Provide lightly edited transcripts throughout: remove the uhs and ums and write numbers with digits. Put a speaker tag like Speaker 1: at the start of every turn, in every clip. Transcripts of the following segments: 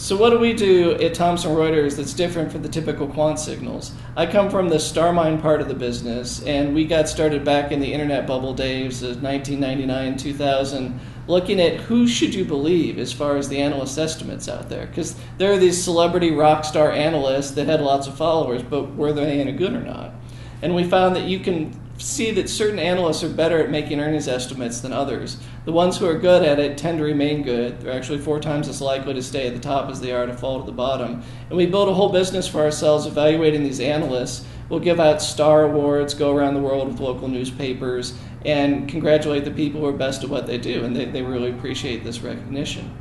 Speaker 1: So what do we do at Thomson Reuters that's different from the typical quant signals? I come from the StarMine part of the business, and we got started back in the internet bubble days of 1999, 2000, looking at who should you believe as far as the analyst estimates out there. Because there are these celebrity rock star analysts that had lots of followers, but were they any good or not? And we found that you can see that certain analysts are better at making earnings estimates than others. The ones who are good at it tend to remain good. They're actually 4 times as likely to stay at the top as they are to fall to the bottom. And we build a whole business for ourselves evaluating these analysts. We'll give out star awards, go around the world with local newspapers, and congratulate the people who are best at what they do, and they really appreciate this recognition.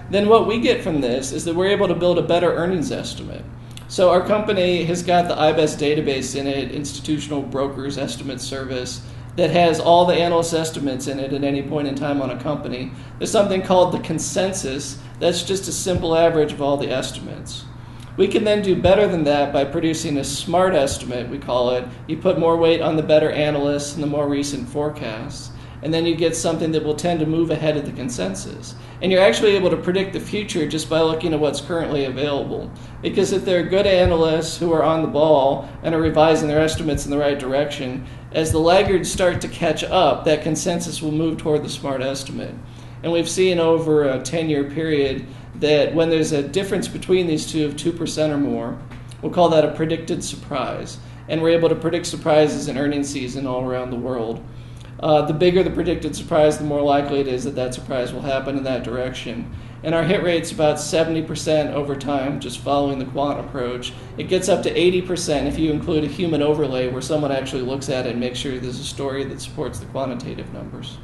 Speaker 1: Then what we get from this is that we're able to build a better earnings estimate. So our company has got the IBEST database in it, Institutional Brokers Estimate Service, that has all the analyst estimates in it at any point in time on a company. There's something called the consensus. That's just a simple average of all the estimates. We can then do better than that by producing a smart estimate, we call it. You put more weight on the better analysts and the more recent forecasts, and then you get something that will tend to move ahead of the consensus. And you're actually able to predict the future just by looking at what's currently available. Because if there are good analysts who are on the ball and are revising their estimates in the right direction, as the laggards start to catch up, that consensus will move toward the smart estimate. And we've seen over a 10-year period that when there's a difference between these two of 2% or more, we'll call that a predicted surprise. And we're able to predict surprises in earnings season all around the world. The bigger the predicted surprise, the more likely it is that that surprise will happen in that direction. And our hit rate's about 70% over time, just following the quant approach. It gets up to 80% if you include a human overlay where someone actually looks at it and makes sure there's a story that supports the quantitative numbers.